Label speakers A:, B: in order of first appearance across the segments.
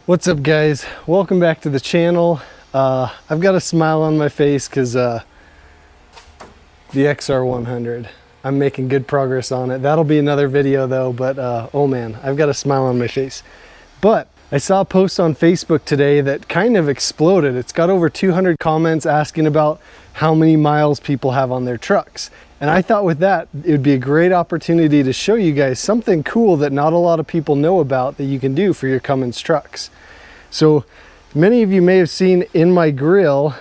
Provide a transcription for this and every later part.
A: What's up, guys? Welcome back to the channel. I've got a smile on my face because the XR100, I'm making good progress on it. That'll be another video though, but oh man, I've got a smile on my face. But I saw a post on Facebook today that kind of exploded. It's got over 200 comments asking about how many miles people have on their trucks. And I thought with that, it would be a great opportunity to show you guys something cool that not a lot of people know about that you can do for your Cummins trucks. So many of you may have seen in my grill,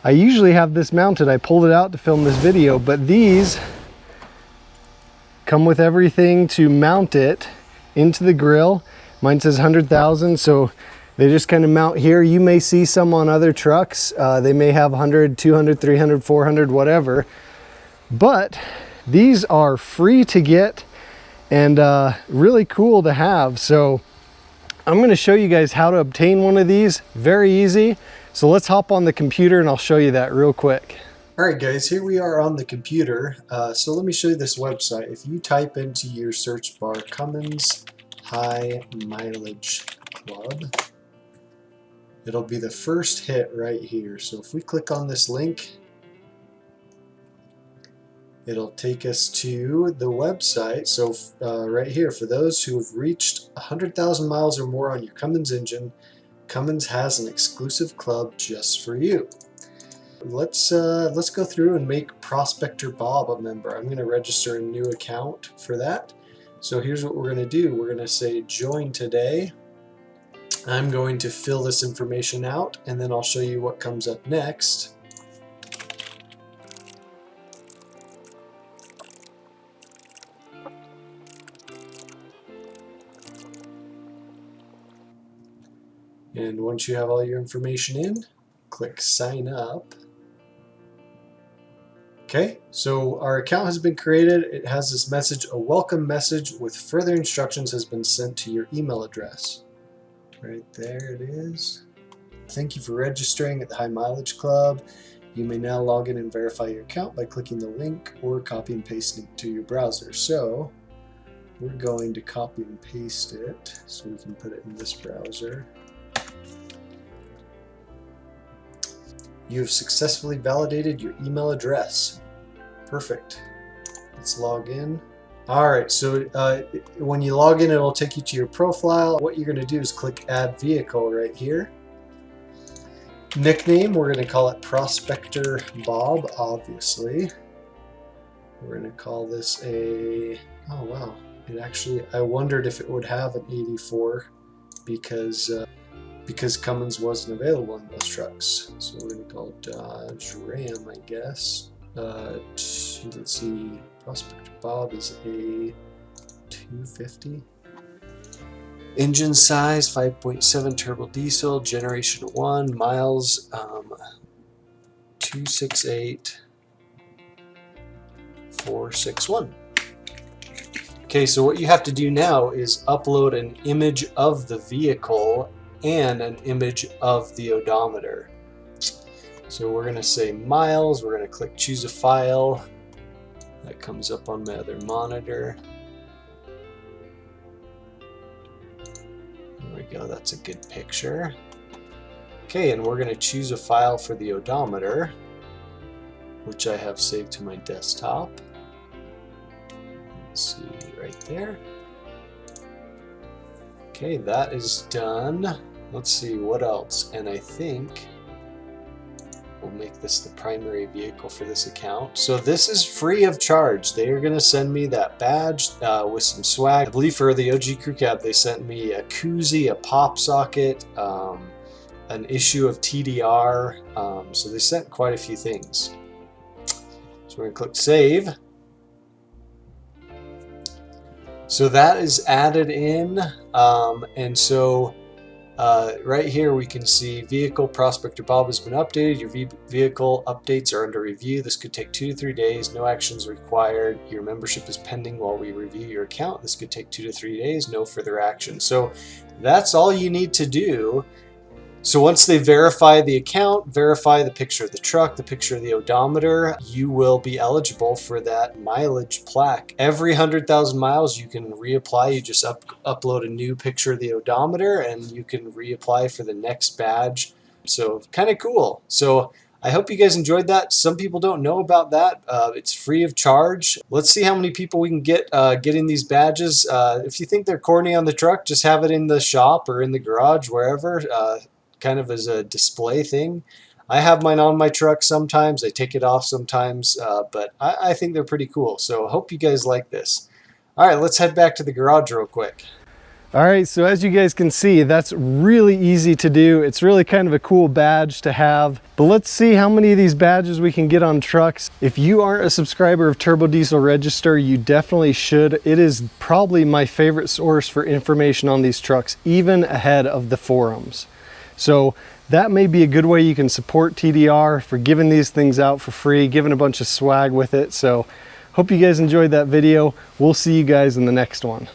A: I usually have this mounted. I pulled it out to film this video, but these come with everything to mount it into the grill. Mine says 100,000, so they just kind of mount here. You may see some on other trucks. They may have 100, 200, 300, 400, whatever. But these are free to get and really cool to have. So I'm going to show you guys how to obtain one of these. Very easy. So let's hop on the computer and I'll show you that real quick.
B: All right, guys, here we are on the computer. So let me show you this website. If you type into your search bar Cummins High Mileage Club, it'll be the first hit right here. So if we click on this link, it'll take us to the website. So right here, for those who have reached 100,000 miles or more on your Cummins engine, Cummins has an exclusive club just for you. Let's go through and make Prospector Bob a member. I'm going to register a new account for that. So here's what we're going to do. We're going to say join today. I'm going to fill this information out and then I'll show you what comes up next. And once you have all your information in, click sign up. Okay, so our account has been created. It has this message, a welcome message with further instructions has been sent to your email address. Right there it is. Thank you for registering at the High Mileage Club. You may now log in and verify your account by clicking the link or copy and pasting it to your browser. So we're going to copy and paste it so we can put it in this browser. You have successfully validated your email address. Perfect. Let's log in. Alright, so when you log in, it'll take you to your profile. What you're going to do is click Add Vehicle right here. Nickname, we're going to call it Prospector Bob, obviously. We're going to call this a... Oh wow, it actually... I wondered if it would have an 84 because Cummins wasn't available in those trucks. So we're going to call it Dodge Ram, I guess. Let's see, Prospector Bob is a 250. Engine size 5.7 turbo diesel, generation 1, miles 268,461. Okay, so what you have to do now is upload an image of the vehicle and an image of the odometer. So we're going to say miles, we're going to click choose a file. That comes up on my other monitor. There we go, that's a good picture. Okay, and we're going to choose a file for the odometer, which I have saved to my desktop. Let's see, right there. Okay, that is done. Let's see what else, and I think we'll make this the primary vehicle for this account. So this is free of charge. They are going to send me that badge with some swag. I believe for the OG Crew Cab they sent me a koozie, a pop socket, an issue of TDR. So they sent quite a few things. So we're going to click save. So that is added in, and so right here we can see vehicle Prospector Bob has been updated. Your vehicle updates are under review. This could take 2 to 3 days. No actions required. Your membership is pending while we review your account. This could take 2 to 3 days. No further action. So that's all you need to do So once they verify the account, verify the picture of the truck, the picture of the odometer, you will be eligible for that mileage plaque. Every 100,000 miles you can reapply. You just upload a new picture of the odometer and you can reapply for the next badge. So kind of cool. So I hope you guys enjoyed that. Some people don't know about that. It's free of charge. Let's see how many people we can get getting these badges. If you think they're corny on the truck, just have it in the shop or in the garage, wherever, kind of as a display thing. I have mine on my truck sometimes. I take it off sometimes, but I think they're pretty cool. So I hope you guys like this. All right, let's head back to the garage real quick.
A: All right, so as you guys can see, that's really easy to do. It's really kind of a cool badge to have. But let's see how many of these badges we can get on trucks. If you aren't a subscriber of Turbo Diesel Register, you definitely should. It is probably my favorite source for information on these trucks, even ahead of the forums. So that may be a good way you can support TDR for giving these things out for free, giving a bunch of swag with it. So hope you guys enjoyed that video. We'll see you guys in the next one.